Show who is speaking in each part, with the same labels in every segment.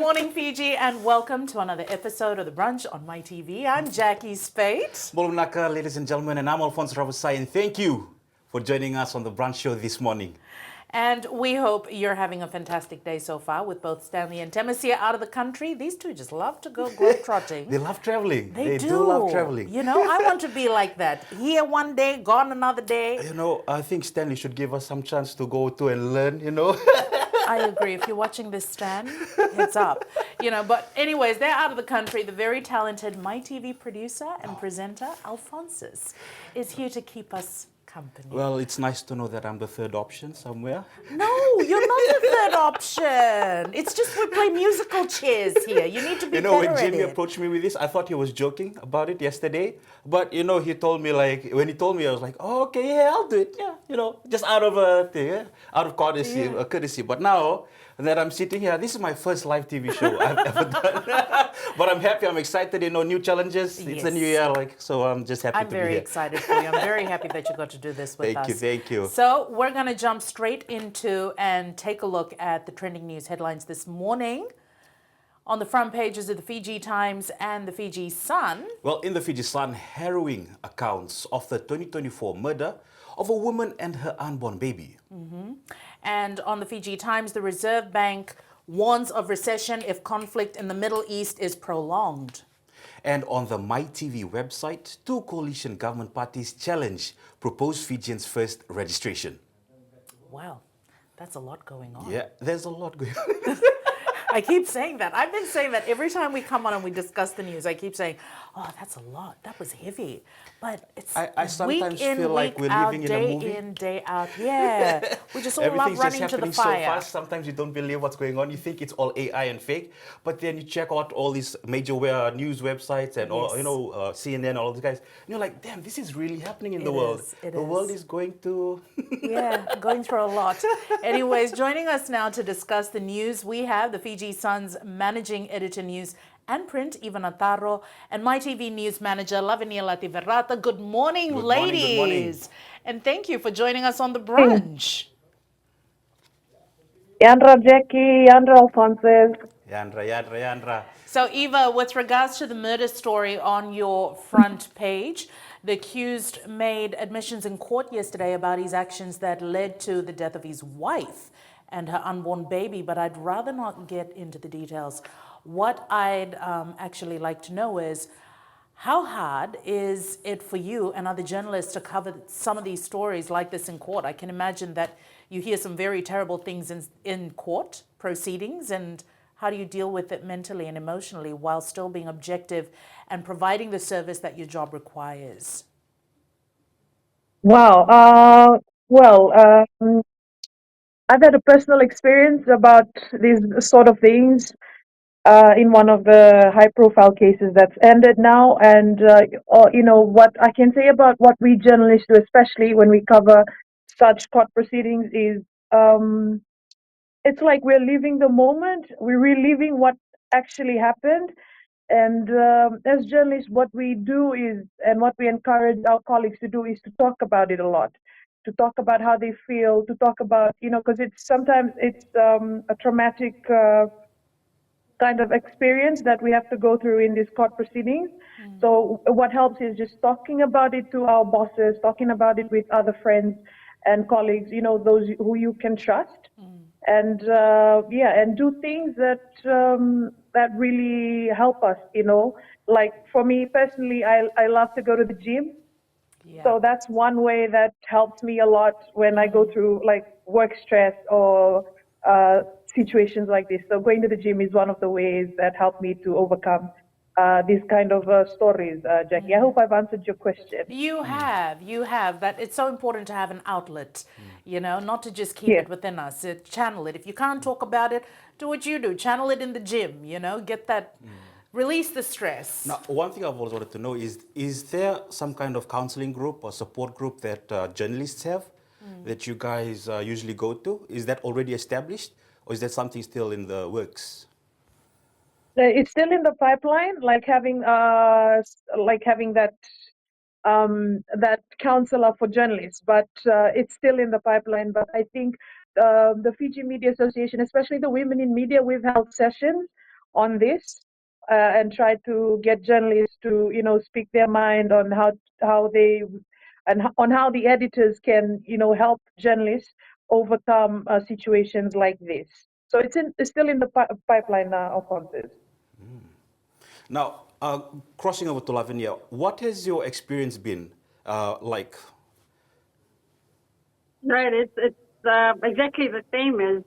Speaker 1: morning, Fiji, and welcome to another episode of the Brunch on MaiTV. I'm Jacquee Speight.
Speaker 2: Bolumnaka, ladies and gentlemen, and I'm Alphonsus Ravosai, and thank you for joining us on the Brunch show this morning.
Speaker 1: And we hope you're having a fantastic day so far with both Stanley and Tomuse out of the country. These two just love to go globetrotting.
Speaker 2: They love traveling.
Speaker 1: They
Speaker 2: do love traveling.
Speaker 1: You know, I want to be like that. Here one day, gone another day.
Speaker 2: You know, I think Stanley should give us some chance to go to and learn, you know.
Speaker 1: I agree. If you're watching this, Stan, heads up. You know, but anyways, they're out of the country. The very talented MaiTV producer and presenter, Alphonsus, is here to keep us company.
Speaker 2: Well, it's nice to know that I'm the third option somewhere.
Speaker 1: No, you're not the third option. It's just we play musical chairs here. You need to be
Speaker 2: You know,
Speaker 1: better
Speaker 2: when Jimmy
Speaker 1: at it.
Speaker 2: approached me with this, I thought he was joking about it yesterday. But, you know, he told me, like, when he told me, I was like, oh, okay, yeah, I'll do it. Yeah, you know, just out of a thing, out of courtesy. But now that I'm sitting here, this is my first live TV show I've ever done. But I'm happy, I'm excited, you know, new challenges. It's a new year, so I'm just happy to be here.
Speaker 1: I'm very excited for you. I'm very happy that you got to do this with us.
Speaker 2: Thank you.
Speaker 1: So we're going to jump straight into and take a look at the trending news headlines this morning on the front pages of the Fiji Times and the Fiji Sun.
Speaker 2: Well, in the Fiji Sun, harrowing accounts of the 2024 murder of a woman and her unborn baby.
Speaker 1: And on the Fiji Times, the Reserve Bank warns of recession if conflict in the Middle East is prolonged.
Speaker 2: And on the MaiTV website, two coalition government parties challenge proposed Fijians' first registration.
Speaker 1: Wow, that's a lot going on.
Speaker 2: Yeah, there's a lot going on.
Speaker 1: I keep saying that. I've been saying that every time we come on and we discuss the news. I keep saying, oh, that's a lot. That was heavy. But it's
Speaker 2: I sometimes
Speaker 1: week in,
Speaker 2: feel like
Speaker 1: week
Speaker 2: we're
Speaker 1: out,
Speaker 2: living in a
Speaker 1: day
Speaker 2: movie.
Speaker 1: in, day out. Yeah. We just all love
Speaker 2: Everything's
Speaker 1: running
Speaker 2: just
Speaker 1: to the
Speaker 2: happening
Speaker 1: fire.
Speaker 2: so fast. Sometimes you don't believe what's going on. You think it's all AI and fake. But then you check out all these major news websites and all, you know, CNN, all those guys. And you're like, damn, this is really happening in the world. The world is going to...
Speaker 1: Yeah, going through a lot. Anyways, joining us now to discuss the news, we have the Fiji Sun's Managing Editor News and Print, Nataro, and MaiTV News Manager, Lavenia Lativerata. Good morning, ladies.
Speaker 2: Good morning.
Speaker 1: And thank you for joining us on the brunch.
Speaker 3: Yandra Jacquee, Yandra Alphonsus.
Speaker 2: Yandra.
Speaker 1: So, Eva, with regards to the murder story on your front page, the accused made admissions in court yesterday about his actions that led to the death of his wife and her unborn baby, but I'd rather not get into the details. What I'd actually like to know is, how hard is it for you and other journalists to cover some of these stories like this in court? I can imagine that you hear some very terrible things in court proceedings, and how do you deal with it mentally and emotionally while still being objective and providing the service that your job requires?
Speaker 3: Wow. I've had a personal experience about these sort of things in one of the high-profile cases that's ended now. And, you know, what I can say about what we journalists do, especially when we cover such court proceedings, is it's like we're living the moment. We're reliving what actually happened. And as journalists, what we do is, and what we encourage our colleagues to do, is to talk about it a lot, to talk about how they feel, to talk about, you know, because sometimes it's a traumatic kind of experience that we have to go through in these court proceedings. So what helps is just talking about it to our bosses, talking about it with other friends and colleagues, you know, those who you can trust. And and do things that that really help us, you know. Like for me personally, I love to go to the gym.
Speaker 1: Yeah.
Speaker 3: So that's one way that helps me a lot when I go through like work stress or situations like this. So going to the gym is one of the ways that help me to overcome these kind of stories, Jacquee. I hope I've answered your question.
Speaker 1: You have. That it's so important to have an outlet, you know, not to just keep it within us. Channel it. If you can't talk about it, do what you do. Channel it in the gym, you know, get that, release the stress.
Speaker 2: Now, one thing I've always wanted to know is there some kind of counseling group or support group that journalists have that you guys usually go to? Is that already established, or is that something still in the works?
Speaker 3: It's still in the pipeline, like having that that counselor for journalists, but it's still in the pipeline. But I think the Fiji Media Association, especially the Women in Media, we've held sessions on this and try to get journalists to, speak their mind on how they and on how the editors can, help journalists overcome situations like this. So it's still in the pipeline now, Alphonsus.
Speaker 2: Now, crossing over to Lavenia, what has your experience been like?
Speaker 4: Right, it's exactly the same as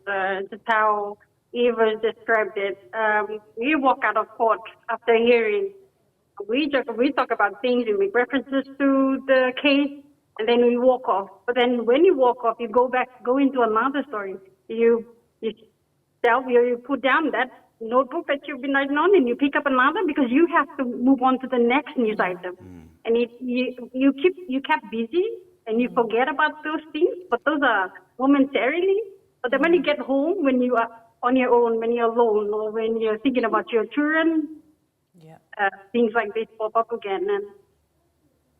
Speaker 4: just how Eva described it. We walk out of court after hearing. We talk about things, we make references to the case, and then we walk off. But then when you walk off, you go into another story. You put down that notebook that you've been writing on, and you pick up another because you have to move on to the next news item. And you kept busy, and you forget about those things, but those are momentarily. But then when you get home, when you are on your own, when you're alone, or when you're thinking about your children, things like this pop up again,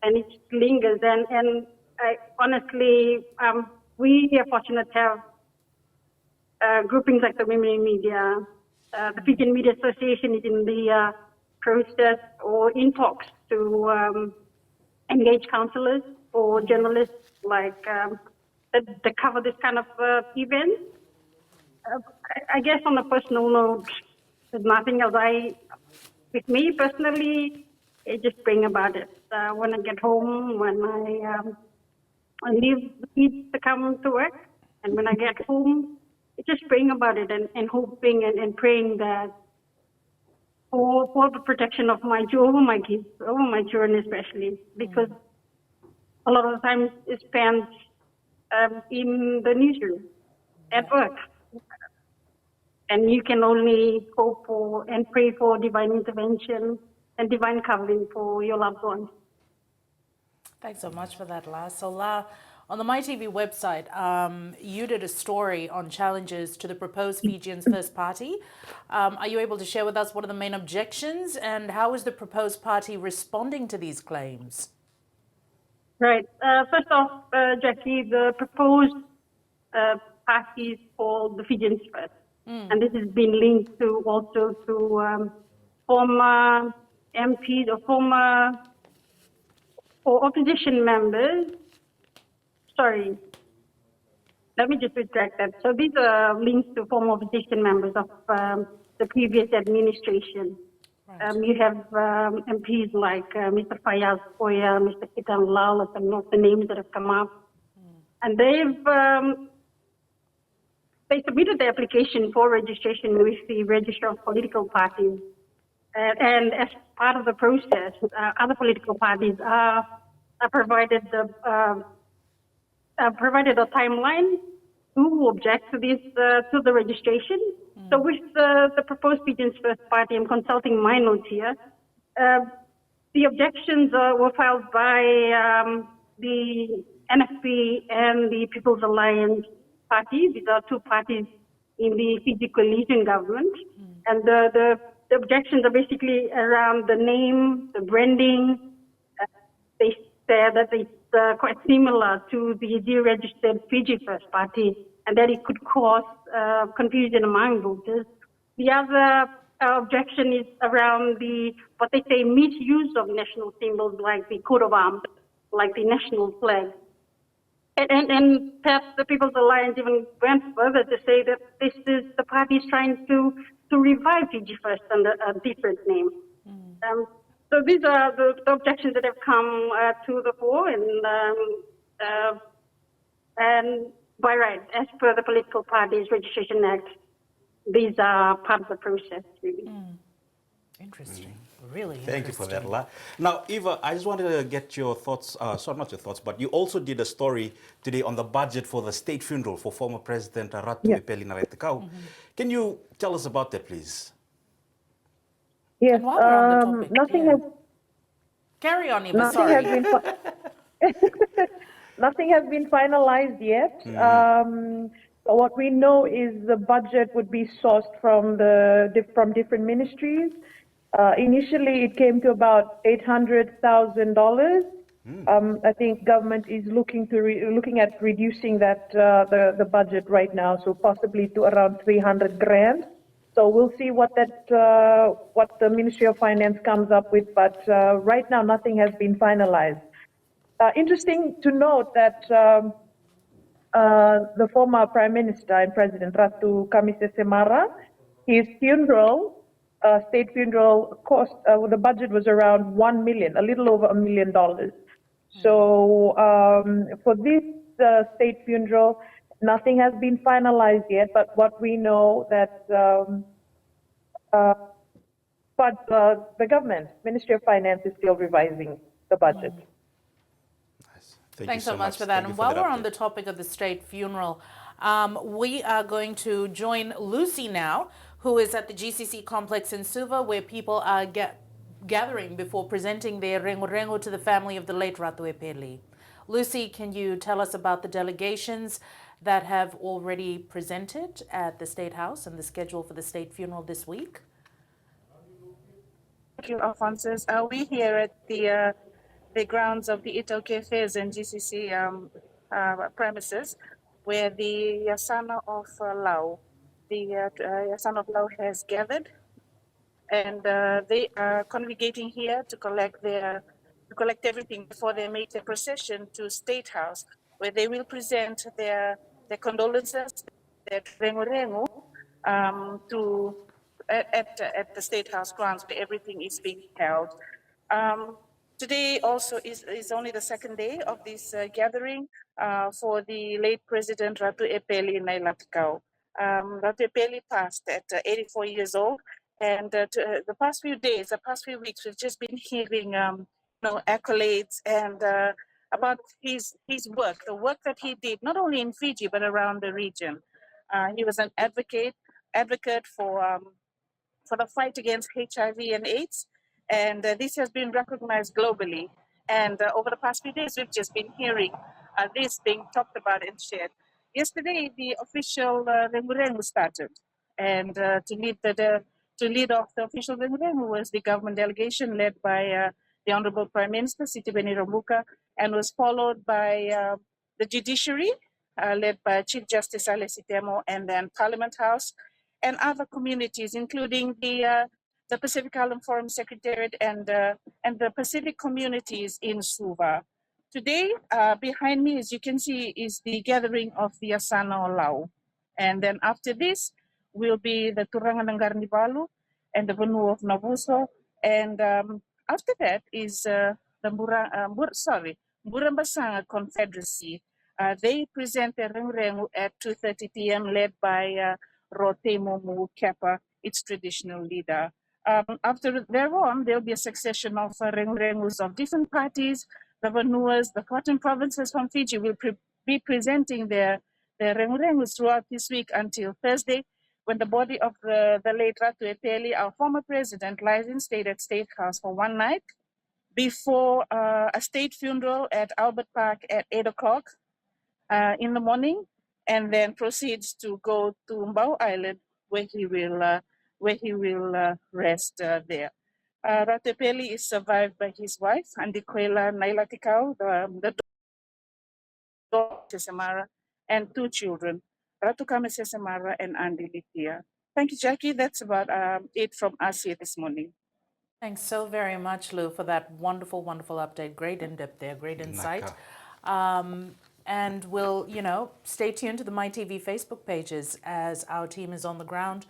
Speaker 4: and it lingers. And I honestly, we are fortunate to have groupings like the Women in Media. The Fijian Media Association is in the process or in talks to engage counselors or journalists like that cover this kind of event. I guess on a personal note, there's nothing else. With me personally, it just bring about it. When I get home, when I leave the kids to come to work, and when I get home, it just bring about it and hoping and praying that for the protection of over my kids, over my children especially, because a lot of the time it's spent in the newsroom, at work. And you can only hope for and pray for divine intervention and divine covering for your loved ones.
Speaker 1: Thanks so much for that, La. So, La, on the MaiTV website, you did a story on challenges to the proposed Fijians First Party. Are you able to share with us what are the main objections and how is the proposed party responding to these claims?
Speaker 4: Right. First off, Jacquee, the proposed party is called the Fijians First. And this has been linked to also to former MPs or opposition members. Sorry, let me just retract that. So these are links to former opposition members of the previous administration. Right. You have MPs like Mr. Fayaz Koya, Mr. Kitan Lal, some of the names that have come up. And they submitted the application for registration with the Register of Political Parties. And as part of the process, other political parties are provided a timeline to object to this to the registration. So with the proposed Fijians First Party, I'm consulting my notes here. The objections were filed by the NFP and the People's Alliance Party. These are two parties in the Fiji coalition government. And the objections are basically around the name, the branding. They said that it's quite similar to the deregistered Fiji First Party and that it could cause confusion among voters. The other objection is around what they say misuse of national symbols like the coat of arms, like the national flag. And perhaps the People's Alliance even went further to say that this is the party is trying to revive Fiji First under a different name. So these are the objections that have come to the fore, and by right, as per the Political Parties Registration Act, these are part of the process, really.
Speaker 1: Interesting. Really
Speaker 2: Thank you
Speaker 1: interesting.
Speaker 2: for that, La. Now, Eva, I just wanted to get your thoughts, sorry, not your thoughts, but you also did a story today on the budget for the state funeral for former President Ratu Ipeli Naraitacau. Can you tell us about that, please?
Speaker 3: Yes,
Speaker 1: And while we're on the topic,
Speaker 3: nothing has...
Speaker 1: Carry on, Eva,
Speaker 3: Nothing
Speaker 1: sorry.
Speaker 3: has been nothing has been finalized yet. What we know is the budget would be sourced from different ministries. Initially, it came to about $800,000. I think government is looking at reducing that the budget right now, so possibly to around 300 grand. So we'll see what what the Ministry of Finance comes up with, but right now nothing has been finalized. Interesting to note that the former Prime Minister and President Ratu Kamise Semara, his funeral, state funeral cost, the budget was around 1 million, a little over $1 million. So for this state funeral, nothing has been finalized yet, but what we know that the government, Ministry of Finance, is still revising the budget.
Speaker 2: Nice. Thank
Speaker 1: Thanks
Speaker 2: you
Speaker 1: so much for that.
Speaker 2: Thank you
Speaker 1: And
Speaker 2: for
Speaker 1: while
Speaker 2: that
Speaker 1: we're on
Speaker 2: update.
Speaker 1: the topic of the state funeral, we are going to join Lucy now, who is at the GCC complex in Suva, where people are gathering before presenting their rengo to the family of the late Ratu Epeli. Lucy, can you tell us about the delegations that have already presented at the State House and the schedule for the state funeral this week?
Speaker 5: Thank you, Alphonsus. We're here at the grounds of the Itoke Affairs and GCC premises, where the Yasana of Lau, the Yasana of Lau has gathered, and they are congregating here to collect everything before they make the procession to State House, where they will present their condolences, their rengu to at the State House grounds where everything is being held. Today also is only the second day of this gathering for the late President Ratu Epeli Nailatikau. Ratu Epeli passed at 84 years old, and the past few days, the past few weeks, we've just been hearing accolades and about his work, the work that he did, not only in Fiji, but around the region. He was an advocate for the fight against HIV and AIDS, and this has been recognized globally. And over the past few days, we've just been hearing this being talked about and shared. Yesterday, the official Rengu started, and to lead off the official Rengu was the government delegation led by the Honorable Prime Minister Sitiveni Rabuka, and was followed by the judiciary led by Chief Justice Ale Sitemo, and then Parliament House, and other communities, including the Pacific Island Forum Secretariat and the Pacific communities in Suva. Today, behind me, as you can see, is the gathering of the Asana Olau. And then after this will be the Turanganangar Nibalu and the Vanu of Nabuso. And after that is the Murambasanga Confederacy. They present their rengu at 2:30 p.m. led by Rotemo Kappa, its traditional leader. After thereon, there'll be a succession of rengus of different parties. The Vanuas, the 14 provinces from Fiji will be presenting their rengus throughout this week until Thursday, when the body of the late Ratu Epeli, our former president, lies in state at State House for one night before a state funeral at Albert Park at 8 o'clock in the morning, and then proceeds to go to Mbau Island, where he will rest there. Ratu Epeli is survived by his wife, Andikwela Nailatikau, the daughter Semara, and two children, Ratu Kamise Semara and Andi Lithia. Thank you, Jackie. That's about it from us here this morning.
Speaker 1: Thanks so very much, Lou, for that wonderful, wonderful update. Great in-depth there, great insight. And we'll, stay tuned to the MaiTV Facebook pages as our team is on the ground,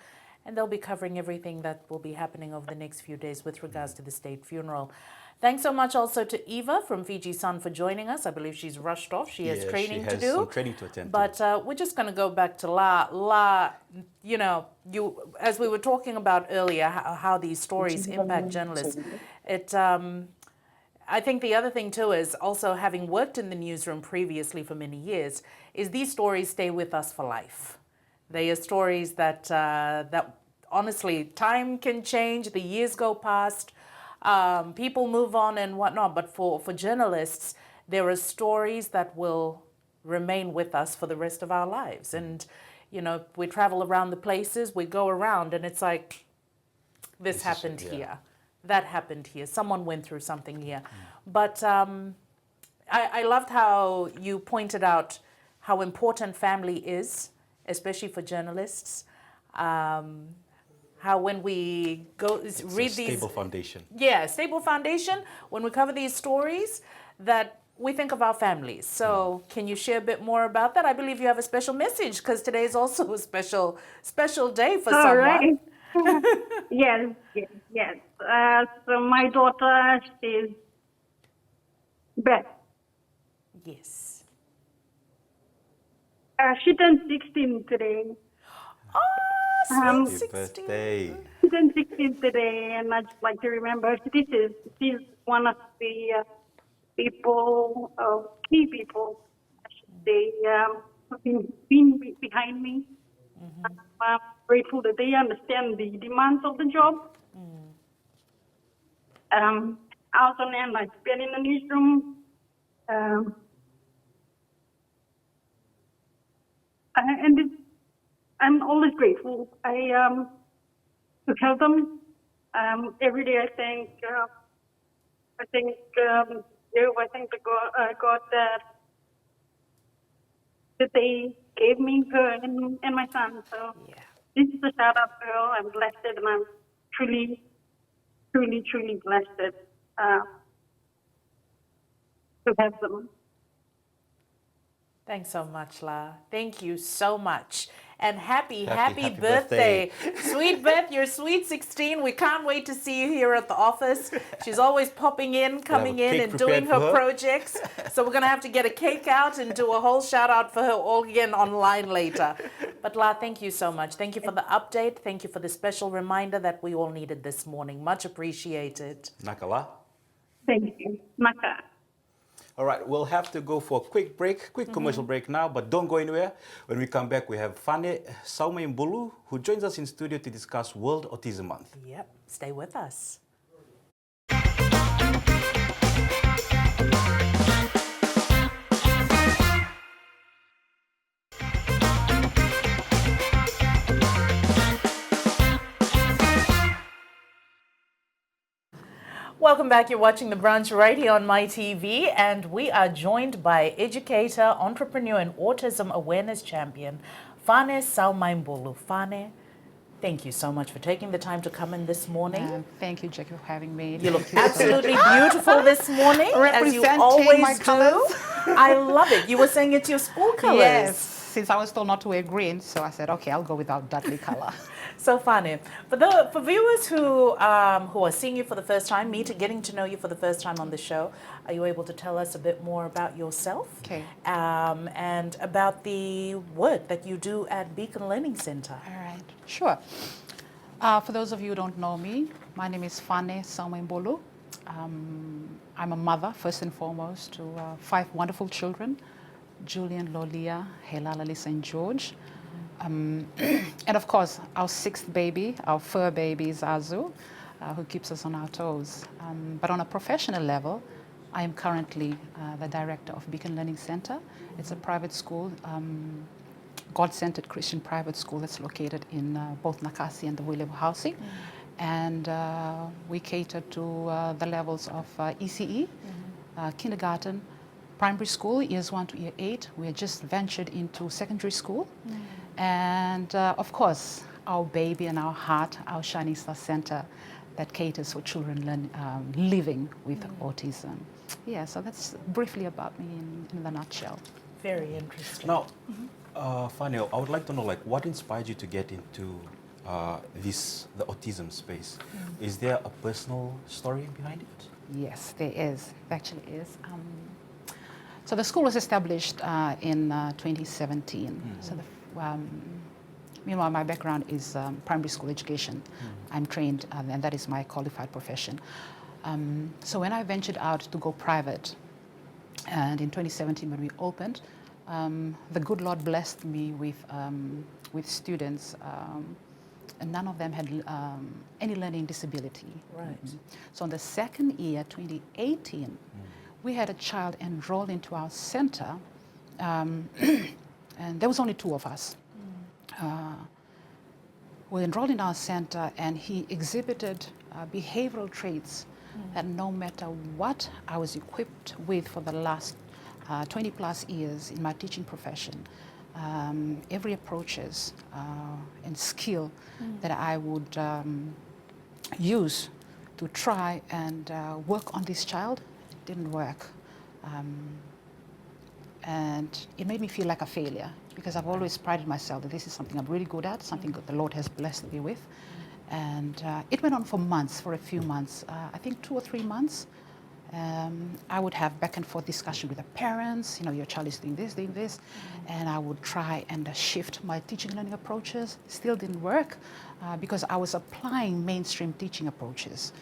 Speaker 1: and they'll be covering everything that will be happening over the next few days with regards to the state funeral. Thanks so much also to Eva from Fiji Sun for joining us. I believe she's rushed off. She has training to do.
Speaker 2: Some training to attend
Speaker 1: but we're just going to go back to as we were talking about earlier, how these stories impact journalists. I think the other thing too is also, having worked in the newsroom previously for many years, is these stories stay with us for life. They are stories that honestly, time can change, the years go past, people move on and whatnot, but for journalists, there are stories that will remain with us for the rest of our lives. And, we travel around the places, we go around, and it's like, this happened here. That happened here. Someone went through something here. But I loved how you pointed out how important family is, especially for journalists. how when we go read these
Speaker 2: Stable foundation.
Speaker 1: yeah, stable foundation. When we cover these stories, that we think of our families. So, can you share a bit more about that? I believe you have a special message because today is also a special day for
Speaker 4: All right.
Speaker 1: someone.
Speaker 4: Yes, yes, yes. So my daughter, she's Beth.
Speaker 1: Yes.
Speaker 4: She turned 16 today.
Speaker 1: Oh, sweet
Speaker 4: Um,
Speaker 2: Happy
Speaker 1: 16.
Speaker 2: birthday.
Speaker 4: she turned 16 today, and I'd just like to remember she's one of the people, key people, I should say, who've been behind me. I'm grateful that they understand the demands of the job. I was on end, I've been in the newsroom. And I'm always grateful. To help them. Every day I thank you. I thank the God that they gave me her and my son. So
Speaker 1: Yeah.
Speaker 4: this is a shout out girl. I'm blessed and I'm truly, truly, truly blessed to have them.
Speaker 1: Thanks so much, La. Thank you so much. And happy
Speaker 2: Happy
Speaker 1: birthday.
Speaker 2: birthday.
Speaker 1: Sweet Beth, you're sweet 16. We can't wait to see you here at the office. She's always popping in, coming
Speaker 2: a
Speaker 1: in,
Speaker 2: cake
Speaker 1: and doing
Speaker 2: prepared
Speaker 1: her
Speaker 2: for her.
Speaker 1: projects. So we're going to have to get a cake out and do a whole shout out for her all again online later. But La, thank you so much. Thank you for the update. Thank you for the special reminder that we all needed this morning. Much appreciated.
Speaker 2: Nakala.
Speaker 4: Thank you. Maka.
Speaker 2: All right, we'll have to go for a quick break, commercial break now, but don't go anywhere. When we come back, we have Fane Saumaibulu, who joins us in studio to discuss World Autism Month.
Speaker 1: Yep, stay with us. Welcome back. You're watching the Brunch right here on MaiTV, and we are joined by educator, entrepreneur, and autism awareness champion, Fane Saumaibulu. Fane, thank you so much for taking the time to come in this morning.
Speaker 6: Thank you, Jackie, for having me.
Speaker 1: You look
Speaker 6: Thank you so
Speaker 1: absolutely beautiful this morning, as you
Speaker 6: Representing
Speaker 1: always
Speaker 6: my
Speaker 1: do.
Speaker 6: colours.
Speaker 1: I love it. You were saying it's your school colors.
Speaker 6: Yes, since I was told not to wear green, so I said, okay, I'll go without Dudley color.
Speaker 1: So Fane, for viewers who are seeing you for the first time, getting to know you for the first time on the show, are you able to tell us a bit more about yourself?
Speaker 6: Okay.
Speaker 1: And about the work that you do at Beacon Learning Center?
Speaker 6: All right, sure. For those of you who don't know me, my name is Fane Saumaibulu. I'm a mother, first and foremost, to 5 wonderful children, Julian, Lolia, Helala, Lisa, and George. And of course, our 6th baby, our fur baby, is Azu, who keeps us on our toes. But on a professional level, I am currently the director of Beacon Learning Center. It's a private school, God-centered Christian private school that's located in both Nakasi and the Wheeler Housing. And we cater to the levels of ECE, kindergarten, primary school, years 1 to year 8. We are just ventured into secondary school. And of course, our baby and our heart, our Shining Star Center that caters for children living with autism. Yeah, so that's briefly about me in the nutshell.
Speaker 1: Very interesting.
Speaker 2: Now, Fane, I would like to know, like, what inspired you to get into the autism space? Is there a personal story behind it?
Speaker 6: Yes, there is. There actually is. So the school was established in 2017. So meanwhile, my background is primary school education. I'm trained, and that is my qualified profession. So when I ventured out to go private, and in 2017 when we opened, the good Lord blessed me with students, and none of them had any learning disability.
Speaker 1: Right.
Speaker 6: So in the second year, 2018, we had a child enroll into our center, and there was only 2 of us. We enrolled in our center, and he exhibited behavioral traits that no matter what I was equipped with for the last 20 plus years in my teaching profession, every approaches and skill that I would use to try and work on this child. It didn't work. And it made me feel like a failure because I've always prided myself that this is something I'm really good at, something that the Lord has blessed me with. And it went on for months, for a few months, I think 2 or 3 months. I would have back and forth discussion with the parents, your child is doing this, and I would try and shift my teaching and learning approaches. Still didn't work because I was applying mainstream teaching approaches.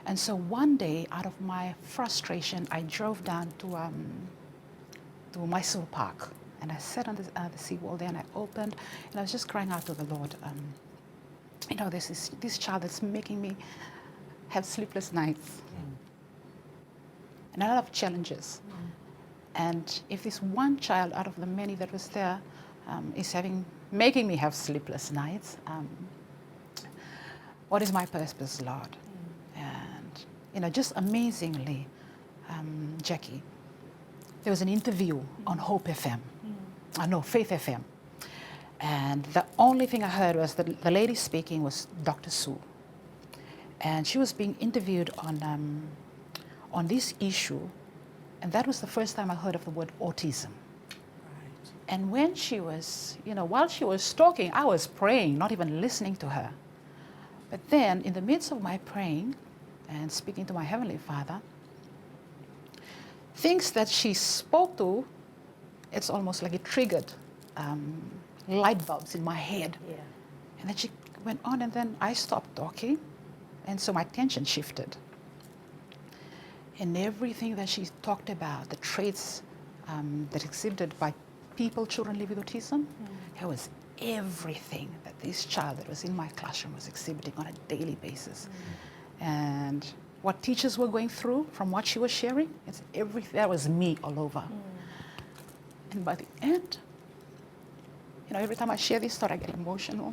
Speaker 6: And so one day, out of my frustration, I drove down to Mysore Park, and I sat on the seawall there, and I opened, and I was just crying out to the Lord. There's this child that's making me have sleepless nights. And a lot of challenges. And if this one child out of the many that was there is making me have sleepless nights, what is my purpose, Lord? And, just amazingly, Jacquee, there was an interview on Hope FM, Faith FM. And the only thing I heard was that the lady speaking was Dr. Sue. And she was being interviewed on this issue, and that was the first time I heard of the word autism. Right. And when she was, while she was talking, I was praying, not even listening to her. But then, in the midst of my praying and speaking to my Heavenly Father, things that she spoke to, it's almost like it triggered light bulbs in my head. Yeah. And then she went on, and then I stopped talking, and so my attention shifted. And everything that she talked about, the traits that exhibited by children living with autism, it was everything that this child that was in my classroom was exhibiting on a daily basis. And what teachers were going through from what she was sharing, it's everything. That was me all over. And by the end, every time I share this thought, I get emotional.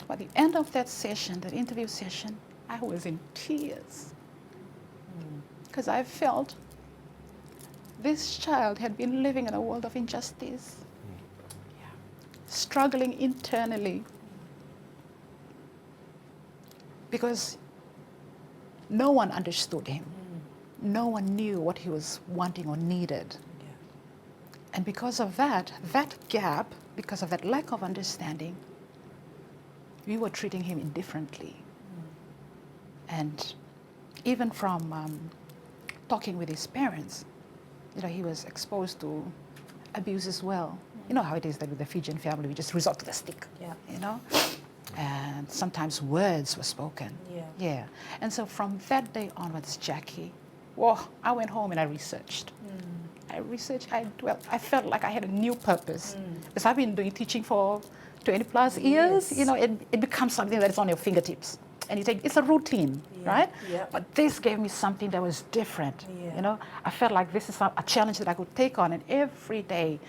Speaker 6: By the end of that session, that interview session, I was in tears. Because I felt this child had been living in a world of injustice, struggling internally, because no one understood him. No one knew what he was wanting or needed. And because of that gap, because of that lack of understanding, we were treating him indifferently. And even from talking with his parents, he was exposed to abuse as well. You know how it is that with the Fijian family, we just resort to the stick, and sometimes words were spoken. Yeah. And so from that day onwards, Jacquee, I went home and I researched. I felt like I had a new purpose. Because I've been doing teaching for 20 plus years, it becomes something that is on your fingertips. And it's a routine, right? Yeah. But this gave me something that was different. I felt like this is a challenge that I could take on, and every day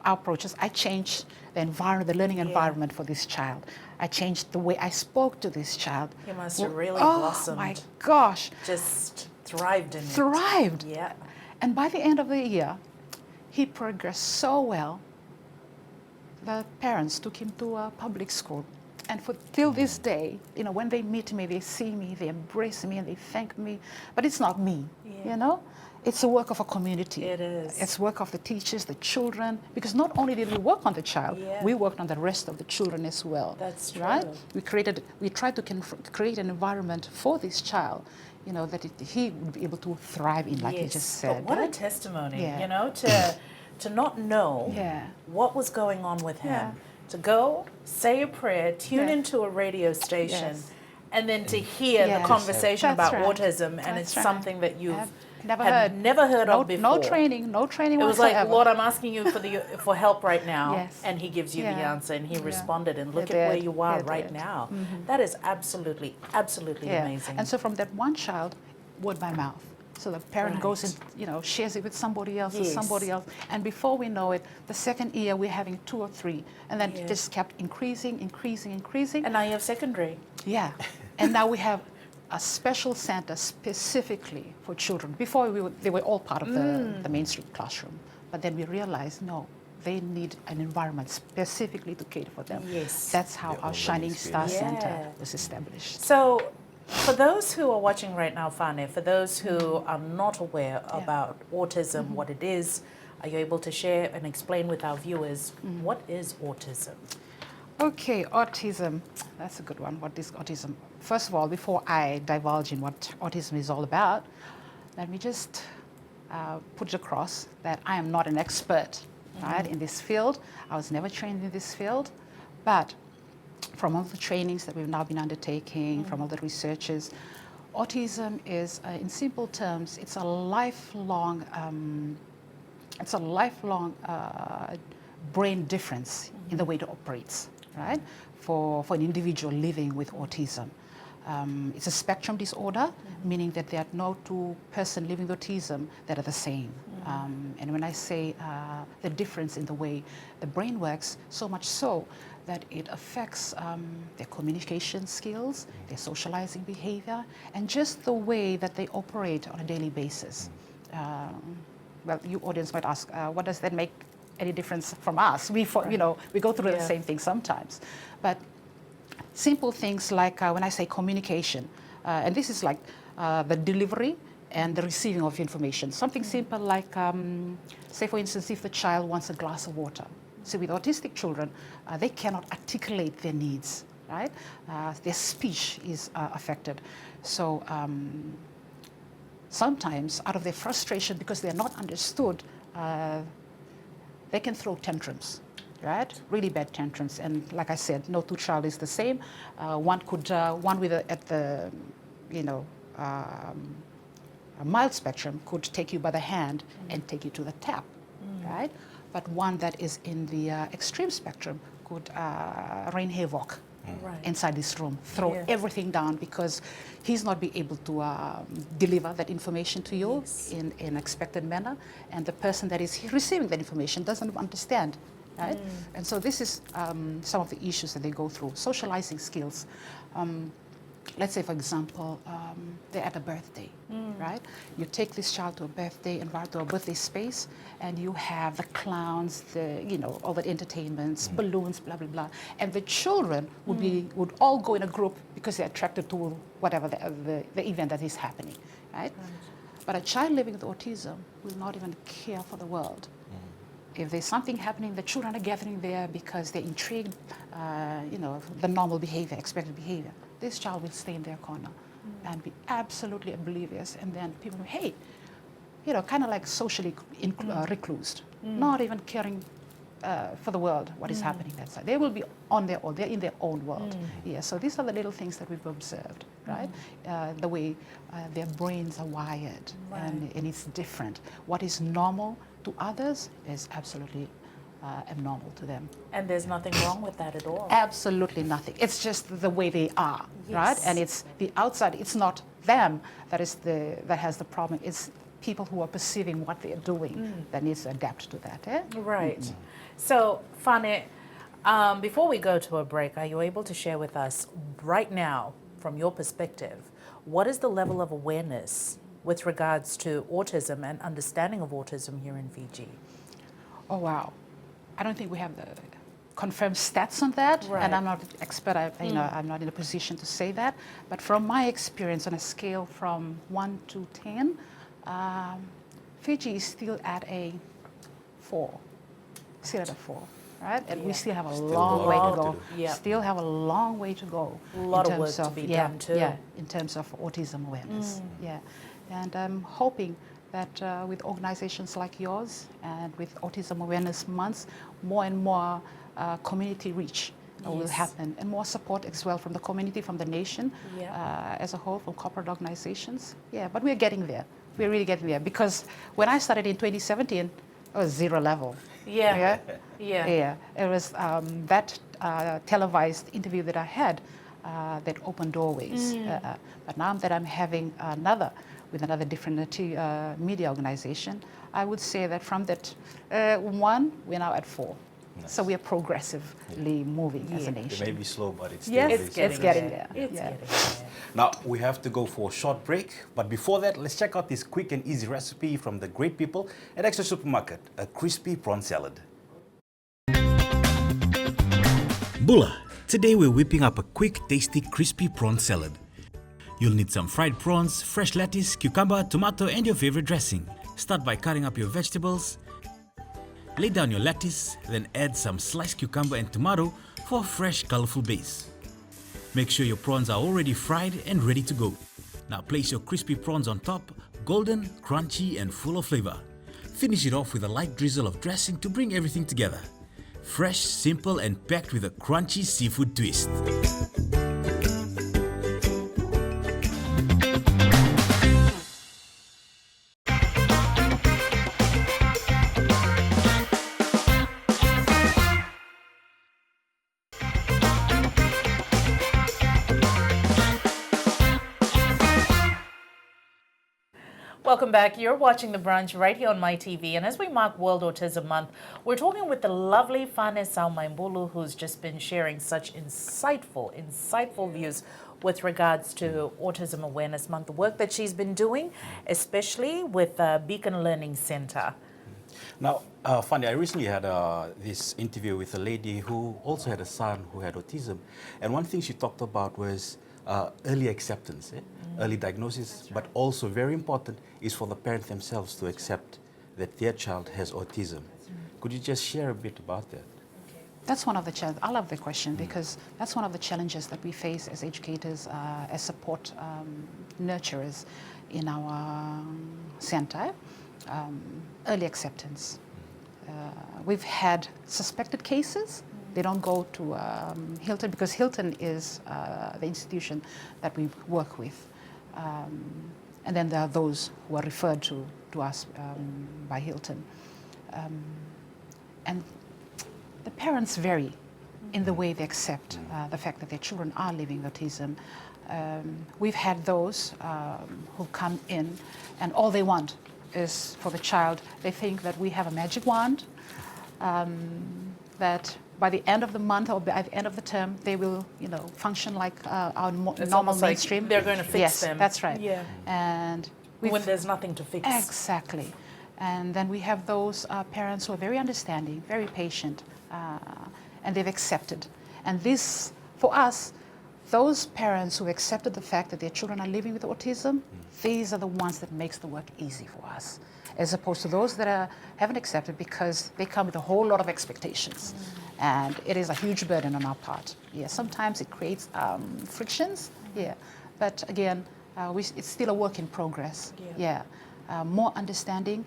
Speaker 6: our approaches, I changed the environment, the learning environment for this child. I changed the way I spoke to this child.
Speaker 1: He must have really blossomed.
Speaker 6: Oh my gosh.
Speaker 1: Just thrived in it.
Speaker 6: Thrived.
Speaker 1: Yeah.
Speaker 6: And by the end of the year, he progressed so well. The parents took him to a public school. And till this day, when they meet me, they see me, they embrace me, and they thank me. But it's not me, It's a work of a community.
Speaker 1: It is.
Speaker 6: It's work of the teachers, the children, because not only did we work on the child, we worked on the rest of the children as well.
Speaker 1: That's true.
Speaker 6: Right? We tried to create an environment for this child, that he would be able to thrive in, like you just said.
Speaker 1: But what a testimony, to not know what was going on with him. To go, say a prayer, tune into a radio station, and then to hear the conversation about autism, and it's something that you've never heard of before.
Speaker 6: No training
Speaker 1: It was
Speaker 6: whatsoever.
Speaker 1: like, Lord, I'm asking you for help right now, and he gives you the answer, and he responded, and look at where you are right now. That is absolutely amazing.
Speaker 6: And so from that one child, word by mouth. So the parent goes and shares it with somebody else, and before we know it, the second year we're having 2 or 3, and then it just kept increasing.
Speaker 1: And now you have secondary.
Speaker 6: Yeah, and now we have a special center specifically for children. Before they were all part of the mainstream classroom, but then we realized, no, they need an environment specifically to cater for them.
Speaker 1: Yes.
Speaker 6: That's how
Speaker 2: Their
Speaker 6: our
Speaker 2: own
Speaker 6: Shining
Speaker 2: learning
Speaker 6: Star
Speaker 1: experience.
Speaker 6: Center
Speaker 1: Yeah.
Speaker 6: was established.
Speaker 1: So, for those who are watching right now, Fane, for those who are not aware
Speaker 6: Yeah.
Speaker 1: about autism, what it is, are you able to share and explain with our viewers what is autism?
Speaker 6: Okay, autism. That's a good one. What is autism? First of all, before I divulge in what autism is all about, let me just put it across that I am not an expert, right, in this field. I was never trained in this field, but from all the trainings that we've now been undertaking, from all the researchers, autism is, in simple terms, it's a lifelong brain difference in the way it operates, right? For an individual living with autism. It's a spectrum disorder, meaning that there are no two persons living with autism that are the same. And when I say the difference in the way the brain works, so much so that it affects their communication skills, their socializing behavior, and just the way that they operate on a daily basis. Well, you audience might ask, what does that make any difference from us? We go through the same thing sometimes. But simple things like when I say communication, and this is like the delivery and the receiving of information. Something simple like, say for instance, if the child wants a glass of water. So with autistic children, they cannot articulate their needs, right? Their speech is affected. So sometimes out of their frustration, because they're not understood, they can throw tantrums, right? Really bad tantrums. And like I said, no two child is the same. One with a mild spectrum could take you by the hand and take you to the tap, right? But one that is in the extreme spectrum could rain havoc inside this room, throw everything down because he's not be able to deliver that information to you in an expected manner, and the person that is receiving that information doesn't understand, right? And so this is some of the issues that they go through. Socializing skills. Let's say, for example, they're at a birthday, right? You take this child to a birthday, invite to a birthday space, and you have the clowns, all the entertainments, balloons, blah, blah, blah. And the children would all go in a group because they're attracted to whatever the event that is happening, right? But a child living with autism will not even care for the world. If there's something happening, the children are gathering there because they're intrigued, the normal behavior, expected behavior. This child will stay in their corner and be absolutely oblivious. And then people, hey, kind of like socially reclused, not even caring for the world, what is happening that side. They will be on their own, they're in their own world. Yeah, so these are the little things that we've observed, right? The way their brains are wired, and it's different. What is normal to others is absolutely abnormal to them.
Speaker 1: And there's nothing wrong with that at all.
Speaker 6: Absolutely nothing. It's just the way they are, right? And it's the outside. It's not them that has the problem. It's people who are perceiving what they're doing that needs to adapt to that. Eh?
Speaker 1: Right. So, Fane, before we go to a break, are you able to share with us right now, from your perspective, what is the level of awareness with regards to autism and understanding of autism here in Fiji?
Speaker 6: Oh, wow. I don't think we have the confirmed stats on that, and I'm not an expert. I'm not in a position to say that. But from my experience, on a scale from 1 to 10, Fiji is still at a 4. Still at a 4, right? And we still have a long way to go. Still have a long way to go.
Speaker 1: A lot of work to be done too.
Speaker 6: Yeah, in terms of autism awareness. Yeah, and I'm hoping that with organizations like yours and with Autism Awareness Month, more and more community reach will happen, and more support as well from the community, from the nation as a whole, from corporate organizations. Yeah, but we're getting there. We're really getting there, because when I started in 2017, it was 0 level. Yeah. It was that televised interview that I had that opened doorways. But now that I'm having another different media organization, I would say that from that 1, we're now at 4. Nice. So we are progressively moving as a nation.
Speaker 2: It may be slow, but it's still
Speaker 6: it's getting there. It's getting there.
Speaker 2: Now, we have to go for a short break, but before that, let's check out this quick and easy recipe from the great people at Extra Supermarket, a crispy prawn salad.
Speaker 7: Bula, today we're whipping up a quick, tasty, crispy prawn salad. You'll need some fried prawns, fresh lettuce, cucumber, tomato, and your favorite dressing. Start by cutting up your vegetables. Lay down your lettuce, then add some sliced cucumber and tomato for a fresh, colorful base. Make sure your prawns are already fried and ready to go. Now place your crispy prawns on top, golden, crunchy, and full of flavor. Finish it off with a light drizzle of dressing to bring everything together. Fresh, simple, and packed with a crunchy seafood twist.
Speaker 1: Welcome back. You're watching The Brunch right here on MaiTV. And as we mark World Autism Month, we're talking with the lovely Fane Saumaibulu, who's just been sharing such insightful views with regards to Autism Awareness Month, the work that she's been doing, especially with Beacon Learning Center.
Speaker 2: Now, Fane, I recently had this interview with a lady who also had a son who had autism. And one thing she talked about was early acceptance, early diagnosis, but also very important is for the parents themselves to accept that their child has autism. Could you just share a bit about that?
Speaker 6: That's one of the challenges. I love the question because that's one of the challenges that we face as educators, as support nurturers in our center. Early acceptance. We've had suspected cases. They don't go to Hilton because Hilton is the institution that we work with. And then there are those who are referred to us by Hilton. And the parents vary in the way they accept the fact that their children are living with autism. We've had those who come in and all they want is for the child. They think that we have a magic wand, that by the end of the month or by the end of the term, they will, function like our normal mainstream.
Speaker 1: Like they're going to fix them.
Speaker 6: Yes, that's right.
Speaker 1: Yeah.
Speaker 6: And
Speaker 1: when there's nothing to fix.
Speaker 6: Exactly. And then we have those parents who are very understanding, very patient, and they've accepted. And this, for us, those parents who accepted the fact that their children are living with autism, these are the ones that makes the work easy for us, as opposed to those that haven't accepted because they come with a whole lot of expectations. And it is a huge burden on our part. Yeah, sometimes it creates frictions, but again, it's still a work in progress. More understanding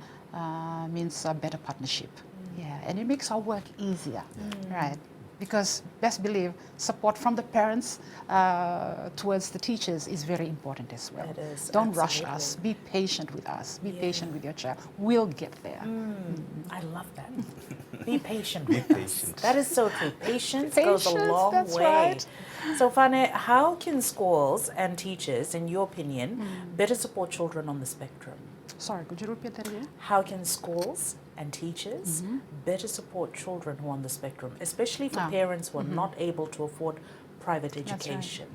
Speaker 6: means a better partnership. And it makes our work easier, right? Because best believe support from the parents towards the teachers is very important as well.
Speaker 1: It is.
Speaker 6: Don't
Speaker 1: absolutely.
Speaker 6: rush us. Be patient with us. Be patient with your child. We'll get there.
Speaker 1: I love that. Be patient with us. That is so true. Patience goes a long
Speaker 6: that's
Speaker 1: way.
Speaker 6: right.
Speaker 1: So, Fane, how can schools and teachers, in your opinion, better support children on the spectrum?
Speaker 6: Sorry, could you repeat that again?
Speaker 1: How can schools and teachers better support children who are on the spectrum, especially for parents who are not able to afford private education?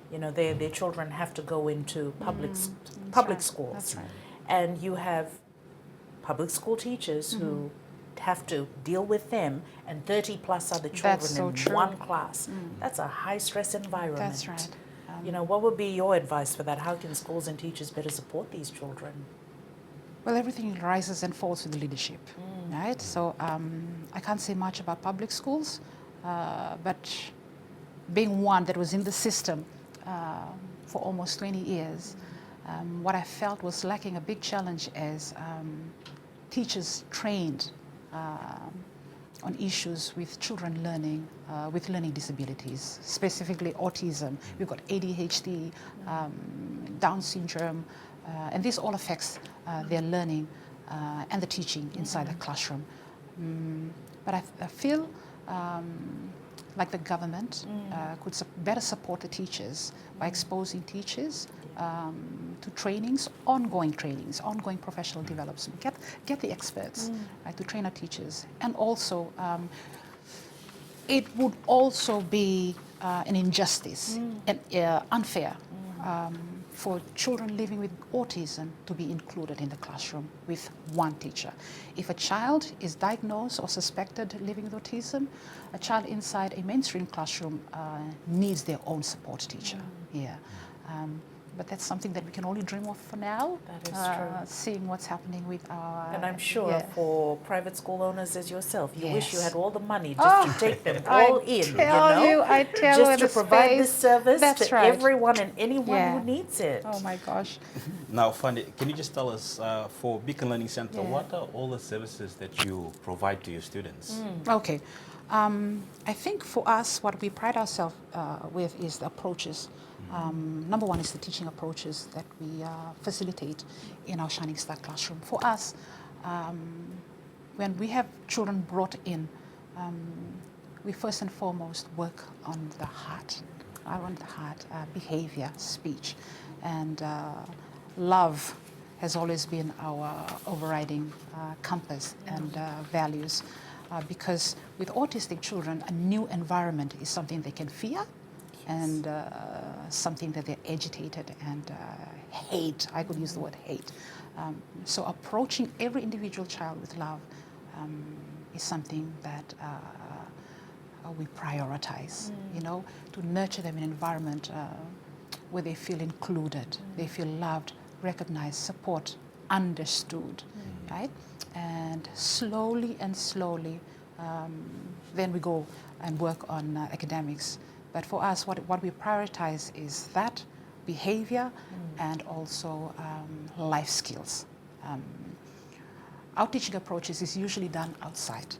Speaker 1: Their children have to go into public schools.
Speaker 6: That's right.
Speaker 1: And you have public school teachers who have to deal with them and 30 plus other children in one class. That's a high stress environment.
Speaker 6: That's right.
Speaker 1: What would be your advice for that? How can schools and teachers better support these children?
Speaker 6: Well, everything rises and falls with the leadership, right? So I can't say much about public schools, but being one that was in the system for almost 20 years, what I felt was lacking a big challenge as teachers trained on issues with children learning, with learning disabilities, specifically autism. We've got ADHD, Down syndrome, and this all affects their learning and the teaching inside the classroom. But I feel like the government could better support the teachers by exposing teachers to trainings, ongoing professional development. Get the experts to train our teachers. And also, it would also be an injustice and unfair for children living with autism to be included in the classroom with one teacher. If a child is diagnosed or suspected living with autism, a child inside a mainstream classroom needs their own support teacher. Yeah. But that's something that we can only dream of for now.
Speaker 1: That is true.
Speaker 6: Seeing what's happening with our...
Speaker 1: And I'm sure for private school owners as yourself, you wish you
Speaker 6: Yes.
Speaker 1: had all the money just to take them all in,
Speaker 6: I tell you,
Speaker 1: just to
Speaker 6: the
Speaker 1: provide
Speaker 6: space.
Speaker 1: this service
Speaker 6: That's
Speaker 1: to
Speaker 6: right.
Speaker 1: everyone and anyone who needs it.
Speaker 6: Oh my gosh.
Speaker 2: Now, Fane, can you just tell us, for Beacon Learning Center, what are all the services that you provide to your students?
Speaker 6: Okay. I think for us, what we pride ourselves with is the approaches. Number one is the teaching approaches that we facilitate in our Shining Star classroom. For us, when we have children brought in, we first and foremost work on the heart, behavior, speech, and love has always been our overriding compass and values. Because with autistic children, a new environment is something they can fear, and something that they're agitated and hate. I could use the word hate. So approaching every individual child with love is something that we prioritize, to nurture them in an environment where they feel included, they feel loved, recognized, support, understood, right? And slowly, then we go and work on academics. But for us, what we prioritize is that behavior and also life skills. Our teaching approaches is usually done outside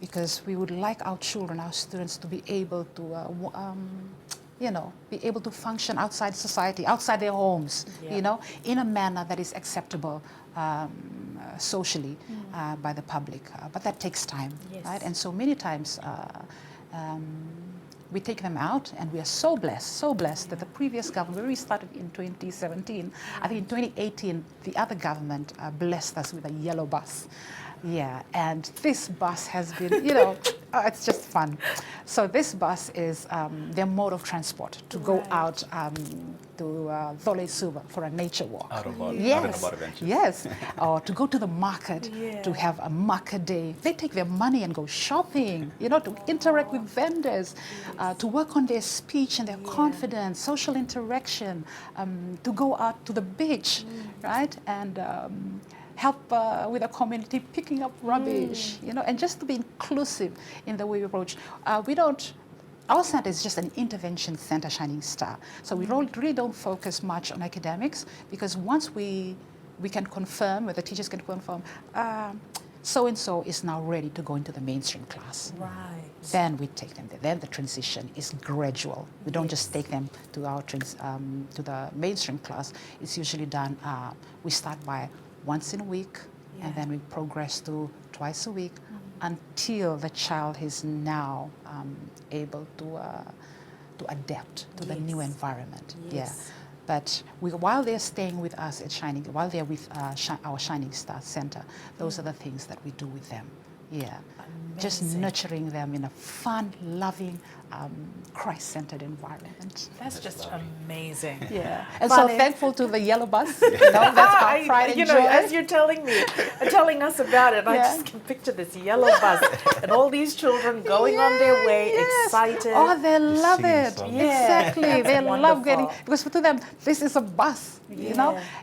Speaker 6: because we would like our children, our students, to be able to, be able to function outside society, outside their homes, in a manner that is acceptable socially by the public. But that takes time, right? And so many times, we take them out, and we are so blessed that the previous government, we started in 2017, I think in 2018, the other government blessed us with a yellow bus. Yeah, and this bus has been, it's just fun. So this bus is their mode of transport to go out to Thole Suva for a nature walk.
Speaker 2: Out and about adventures.
Speaker 6: Yes, or to go to the market to have a market day. They take their money and go shopping, to interact with vendors, to work on their speech and their confidence, social interaction, to go out to the beach, right? And help with the community picking up rubbish, and just to be inclusive in the way we approach. Our center is just an intervention center, Shining Star. So we really don't focus much on academics, because once we can confirm, or the teachers can confirm, so-and-so is now ready to go into the mainstream class.
Speaker 1: Right.
Speaker 6: Then we take them there. Then the transition is gradual. We don't just take them to to the mainstream class. It's usually done, we start by once in a week, and then we progress to twice a week until the child is now able to adapt to the new environment. Yeah. But while they're staying with us at Shining, while they're with our Shining Star Center, those are the things that we do with them. Yeah. Just nurturing them in a fun, loving, Christ-centered environment.
Speaker 1: That's just amazing.
Speaker 6: Yeah. And so thankful to the yellow bus. That's our pride and joy.
Speaker 1: As you're telling us about it, I just can picture this yellow bus and all these children going on their way, excited.
Speaker 6: Oh, they love it. Exactly. They love getting, because to them, this is a bus,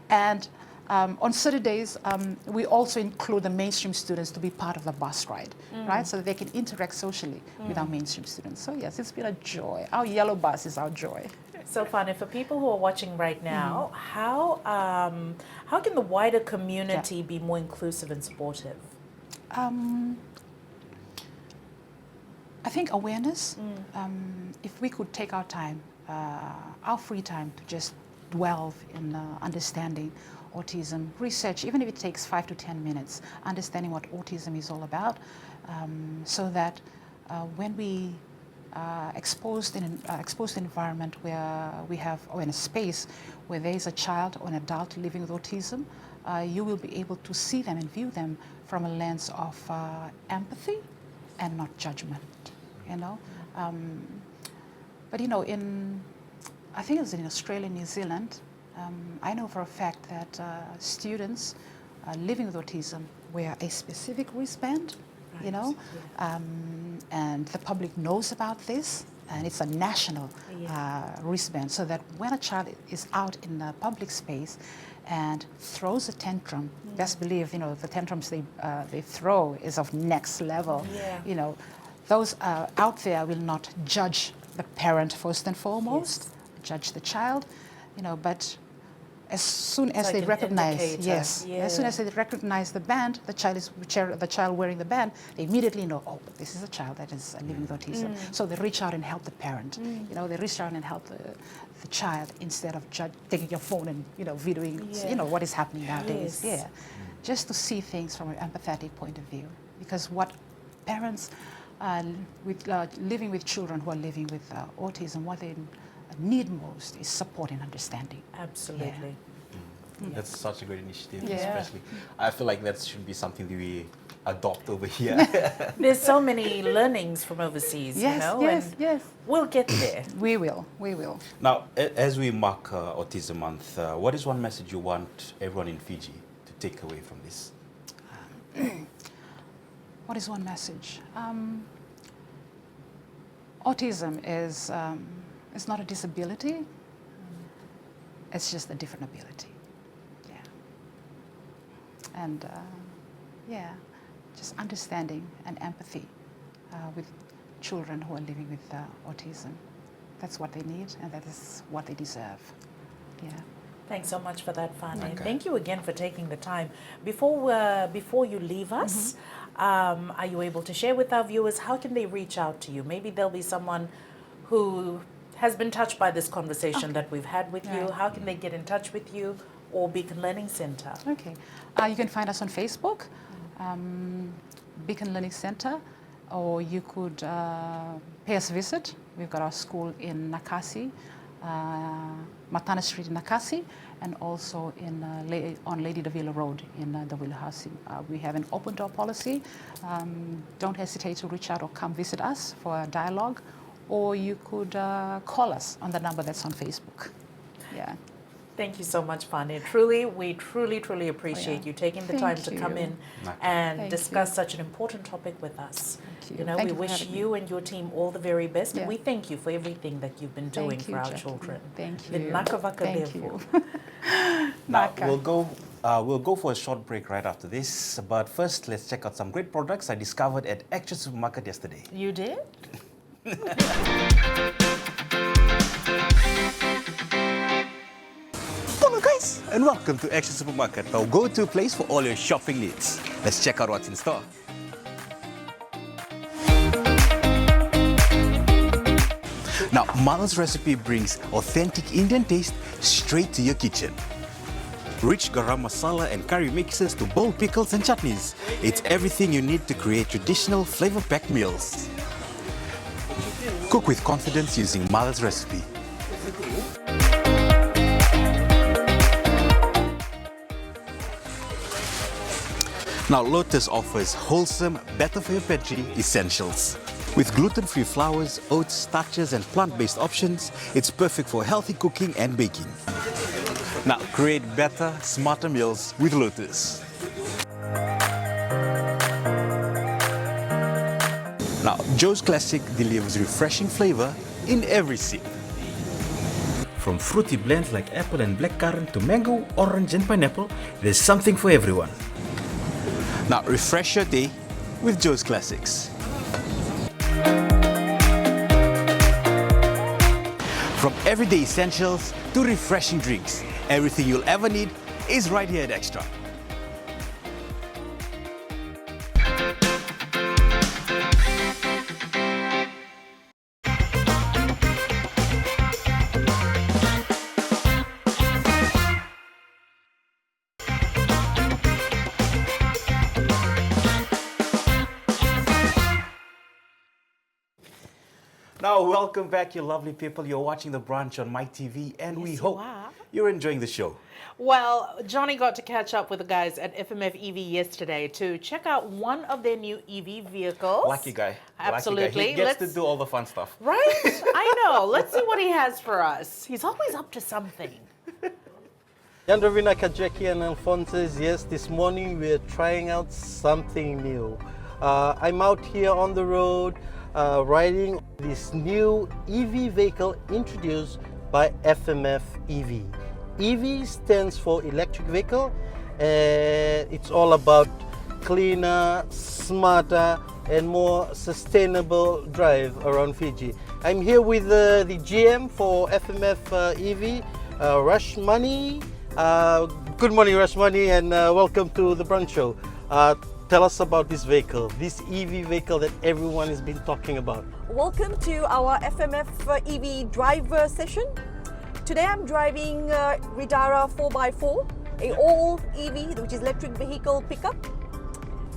Speaker 6: And on Saturdays, we also include the mainstream students to be part of the bus ride, right? So that they can interact socially with our mainstream students. So yes, it's been a joy. Our yellow bus is our joy.
Speaker 1: So Fane, for people who are watching right now, how can the wider community be more inclusive and supportive?
Speaker 6: I think awareness. If we could take our time, our free time, to just dwell in understanding autism, research, even if it takes 5 to 10 minutes, understanding what autism is all about, so that when we exposed in an exposed environment where we have, or in a space where there is a child or an adult living with autism, you will be able to see them and view them from a lens of empathy and not judgment, But I think it was in Australia, New Zealand, I know for a fact that students living with autism wear a specific wristband, you know, and the public knows about this, and it's a national wristband, so that when a child is out in a public space and throws a tantrum, best believe, you know, the tantrums they throw is of next level. You know, those out there will not judge the parent first and foremost, judge the child, you know, but as soon as they recognize, as soon as they recognize the band, the child wearing the band, they immediately know, oh, this is a child that is living with autism. So they reach out and help the parent. You know, they reach out and help the child instead of taking your phone and, you know, videoing, you know, what is happening nowadays. Just to see things from an empathetic point of view, because what parents living with children who are living with autism, what they need most is support and understanding.
Speaker 1: Absolutely.
Speaker 2: That's such a great initiative, especially. I feel like that should be something that we adopt over here.
Speaker 1: There's so many learnings from overseas, you know, and we'll get there.
Speaker 6: We will.
Speaker 2: Now, as we mark Autism Month, what is one message you want everyone in Fiji to take away from this?
Speaker 6: What is one message? Autism is it's not a disability. It's just a different ability. And just understanding and empathy with children who are living with autism. That's what they need, and that is what they deserve.
Speaker 1: Thanks so much for that, Fane. Okay. Thank you again for taking the time. Before you leave us, are you able to share with our viewers, how can they reach out to you? Maybe there'll be someone who has been touched by this conversation that we've had with you. How can they get in touch with you or Beacon Learning Center?
Speaker 6: Okay. You can find us on Facebook, Beacon Learning Center, or you could pay us a visit. We've got our school in Nakasi, Matana Street in Nakasi, and also on Lady Davila Road in Davila. We have an open door policy. Don't hesitate to reach out or come visit us for a dialogue, or you could call us on the number that's on Facebook.
Speaker 1: Thank you so much, Fane. We truly appreciate you taking the time to come in and discuss such an important topic with us. You know, we wish you and your team all the very best, and we thank you for everything that you've been doing for our children.
Speaker 6: Thank you.
Speaker 1: Thank you.
Speaker 2: Now, we'll go for a short break right after this, but first let's check out some great products I discovered at Action Supermarket yesterday.
Speaker 1: You did?
Speaker 2: Hello guys, and welcome to Action Supermarket, our go-to place for all your shopping needs. Let's check out what's in store. Now, Mother's recipe brings authentic Indian taste straight to your kitchen. Rich garam masala and curry mixes to bold pickles and chutneys. It's everything you need to create traditional flavor-packed meals. Cook with confidence using Mother's recipe. Now, Lotus offers wholesome, better for your pantry essentials. With gluten-free flours, oats, starches, and plant-based options, it's perfect for healthy cooking and baking. Now, create better, smarter meals with Lotus. Now, Joe's Classic delivers refreshing flavor in every sip.
Speaker 7: From fruity blends like apple and blackcurrant to mango, orange and pineapple, there's something for everyone.
Speaker 2: Now, refresh your day with Joe's Classics. From everyday essentials to refreshing drinks, everything you'll ever need is right here at Extra. Now, welcome back, you lovely people. You're watching the Brunch on MaiTV, and we hope you're enjoying the show.
Speaker 1: Well, Johnny got to catch up with the guys at FMFEV yesterday to check out one of their new EV vehicles.
Speaker 2: Lucky guy.
Speaker 1: Absolutely.
Speaker 2: Lucky guy. He gets to do all the fun stuff.
Speaker 1: Right? I know. Let's see what he has for us. He's always up to something.
Speaker 8: Yandavinaka, Jacquee and Alphonsus. Yes, this morning we're trying out something new. I'm out here on the road riding this new EV vehicle introduced by FMFEV. EV stands for electric vehicle, and it's all about cleaner, smarter and more sustainable drive around Fiji. I'm here with the GM for FMFEV, Rashmani. Good morning, Rashmani, and welcome to the Brunch Show. Tell us about this vehicle, this EV vehicle that everyone has been talking about.
Speaker 9: Welcome to our FMF EV driver session. Today I'm driving Ritara 4x4, a all EV, which is electric vehicle pickup.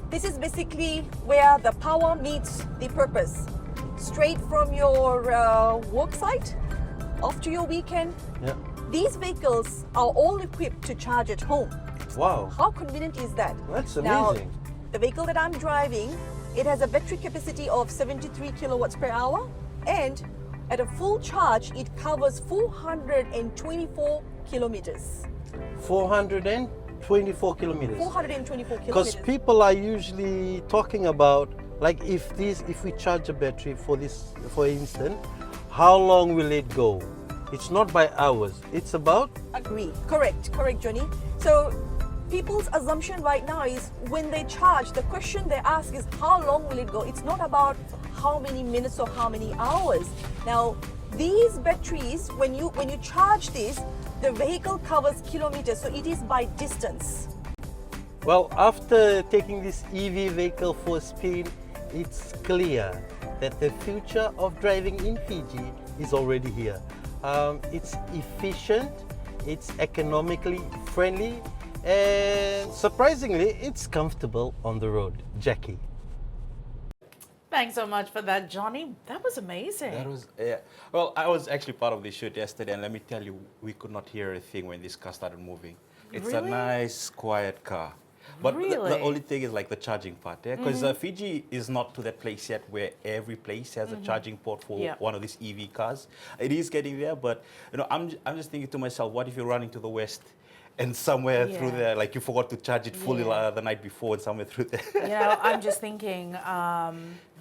Speaker 9: This is basically where the power meets the purpose. Straight from your work site, off to your weekend.
Speaker 8: Yeah.
Speaker 9: These vehicles are all equipped to charge at home.
Speaker 8: Wow.
Speaker 9: How convenient is that?
Speaker 8: That's
Speaker 9: Now,
Speaker 8: amazing.
Speaker 9: the vehicle that I'm driving, it has a battery capacity of 73 kilowatts per hour, and at a full charge, it covers 424 kilometers.
Speaker 8: 424 kilometers.
Speaker 9: 424
Speaker 8: Because
Speaker 9: kilometers.
Speaker 8: people are usually talking about, like, if we charge a battery for instance, how long will it go? It's not by hours. It's about.
Speaker 9: Agree. Correct, Johnny. So people's assumption right now is when they charge, the question they ask is how long will it go? It's not about how many minutes or how many hours. Now, these batteries, when you charge this, the vehicle covers kilometers, so it is by distance.
Speaker 8: Well, after taking this EV vehicle for a spin, it's clear that the future of driving in Fiji is already here. It's efficient, it's economically friendly, and surprisingly, it's comfortable on the road. Jacquee.
Speaker 1: Thanks so much for that, Johnny. That was amazing.
Speaker 2: That was, yeah. Well, I was actually part of the shoot yesterday, and let me tell you, we could not hear a thing when this car started moving. It's a
Speaker 1: Really?
Speaker 2: nice, quiet car. But
Speaker 1: Really?
Speaker 2: the only thing is like the charging part, because Fiji is not to that place yet where every place has a charging port for one of these EV cars. It is getting there, but I'm just thinking to myself, what if you're running to the west and somewhere through there, like you forgot to charge it fully the night before and somewhere through there?
Speaker 1: I'm just thinking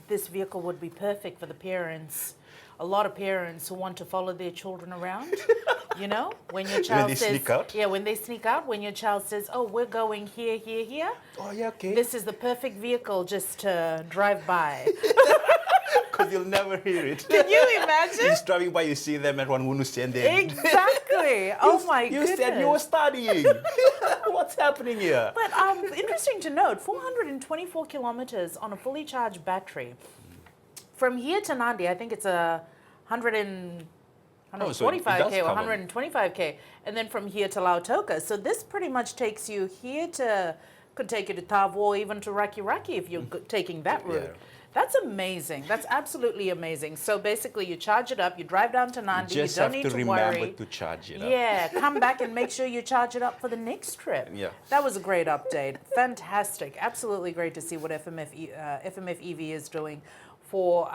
Speaker 1: this vehicle would be perfect for the parents. A lot of parents who want to follow their children around. When your child
Speaker 2: they
Speaker 1: says,
Speaker 2: sneak out?
Speaker 1: yeah, when they sneak out, when your child says, oh, we're going here, here, here.
Speaker 2: Oh, yeah, okay.
Speaker 1: This is the perfect vehicle just to drive by.
Speaker 2: Because you'll never hear it.
Speaker 1: Can you imagine?
Speaker 2: You're just driving by, you see them at one Wunu and then
Speaker 1: Exactly. Oh my goodness.
Speaker 2: You said you were studying. What's happening here?
Speaker 1: But interesting to note, 424 kilometers on a fully charged battery. From here to Nandi, I think it's a 145K or 125K. And then from here to Lautoka. So this pretty much takes you here to, could take you to Tavo or even to Raki Raki if you're taking that route.
Speaker 2: Yeah.
Speaker 1: That's amazing. That's absolutely amazing. So basically you charge it up, you drive down to Nandi,
Speaker 2: You just
Speaker 1: you don't
Speaker 2: have
Speaker 1: need
Speaker 2: to
Speaker 1: to
Speaker 2: remember
Speaker 1: worry.
Speaker 2: to charge it up.
Speaker 1: Yeah, come back and make sure you charge it up for the next trip.
Speaker 2: Yeah.
Speaker 1: That was a great update. Fantastic. Absolutely great to see what FMFEV is doing for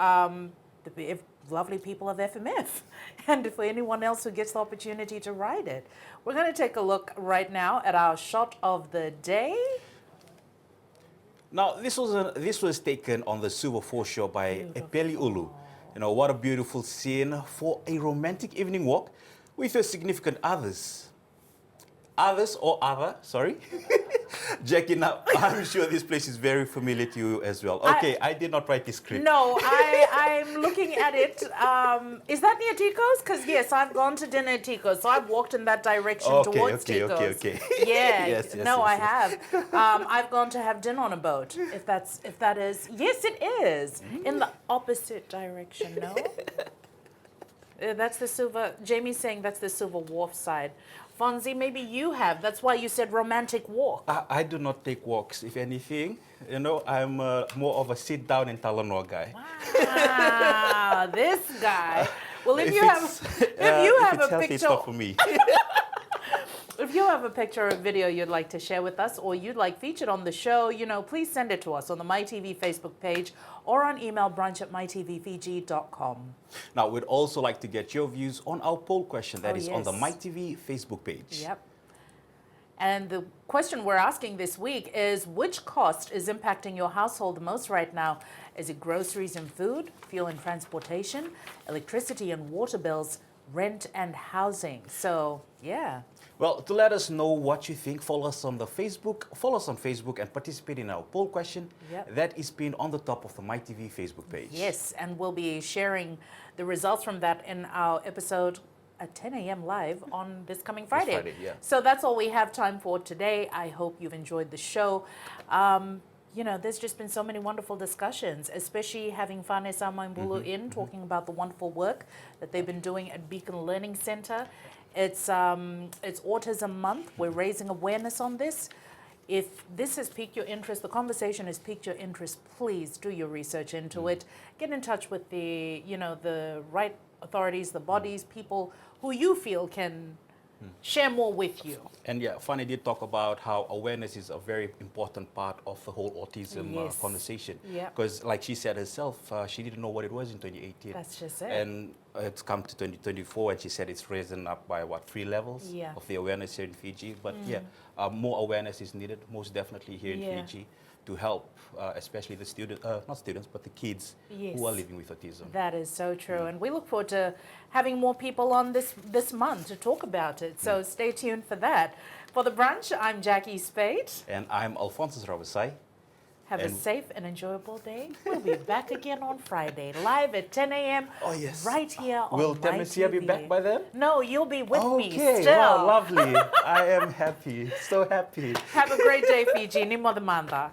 Speaker 1: the lovely people of FMF and for anyone else who gets the opportunity to ride it. We're going to take a look right now at our shot of the day.
Speaker 2: Now, this was taken on the Suva foreshore by Epeli Ulu. What a beautiful scene for a romantic evening walk with your significant others. Sorry. Jacquee, now I'm sure this place is very familiar to you as well. Okay, I did not write this script.
Speaker 1: No, I'm looking at it. Is that near Tico's? Because yes, I've gone to dinner at Tico's, so I've walked in that direction towards Tico's.
Speaker 2: Okay.
Speaker 1: Yeah,
Speaker 2: Yes,
Speaker 1: I have. I've gone to have dinner on a boat. If that is, yes, it is in the opposite direction. No, that's the Silver. Jamie's saying that's the Silver Wharf side. Fonzie, maybe you have. That's why you said romantic walk.
Speaker 2: I do not take walks. If anything, I'm more of a sit down and Talanoa guy.
Speaker 1: Wow, this guy. Well, if you have a picture,
Speaker 2: it's not for me.
Speaker 1: If you have a picture or video you'd like to share with us or you'd like featured on the show, please send it to us on the MaiTV Facebook page or on email brunch@mytvfiji.com.
Speaker 2: Now, we'd also like to get your views on our poll question that is on the
Speaker 1: yes.
Speaker 2: MaiTV Facebook page.
Speaker 1: Yep. And the question we're asking this week is, which cost is impacting your household the most right now? Is it groceries and food, fuel and transportation, electricity and water bills, rent and housing? So, yeah.
Speaker 2: Well, to let us know what you think, follow us on Facebook and participate in our poll question.
Speaker 1: Yep.
Speaker 2: That is pinned on the top of the MaiTV Facebook page.
Speaker 1: Yes, and we'll be sharing the results from that in our episode at 10 a.m. live on this coming Friday.
Speaker 2: This Friday, yeah.
Speaker 1: So that's all we have time for today. I hope you've enjoyed the show. You know, there's just been so many wonderful discussions, especially having Fane Saumaibulu talking about the wonderful work that they've been doing at Beacon Learning Centre. It's Autism Month. We're raising awareness on this. If this has piqued your interest, the conversation has piqued your interest, please do your research into it. Get in touch with the, the right authorities, the bodies, people who you feel can share more with you.
Speaker 2: And yeah, Fane did talk about how awareness is a very important part of the whole autism
Speaker 1: Yes.
Speaker 2: conversation.
Speaker 1: Yeah.
Speaker 2: Because like she said herself, she didn't know what it was in 2018.
Speaker 1: That's just it.
Speaker 2: And it's come to 2024 and she said it's risen up by, 3 levels
Speaker 1: Yeah.
Speaker 2: of the awareness here in Fiji. But yeah, more awareness is needed, most definitely here in Fiji, to help, especially the not students, but the kids who are living with autism.
Speaker 1: That is so true. And we look forward to having more people on this month to talk about it. So stay tuned for that. For the brunch, I'm Jacquee Speight.
Speaker 2: And I'm Alphonsus Ravosai.
Speaker 1: Have a safe and enjoyable day. We'll be back again on Friday, live at 10 a.m.
Speaker 2: Oh, yes.
Speaker 1: right here on
Speaker 2: Will Temesia be
Speaker 1: MaiTV.
Speaker 2: back by then?
Speaker 1: No, you'll be with me
Speaker 2: Okay,
Speaker 1: still.
Speaker 2: wow, lovely. I am happy, so happy.
Speaker 1: Have a great day, Fiji. Ni mo the manda.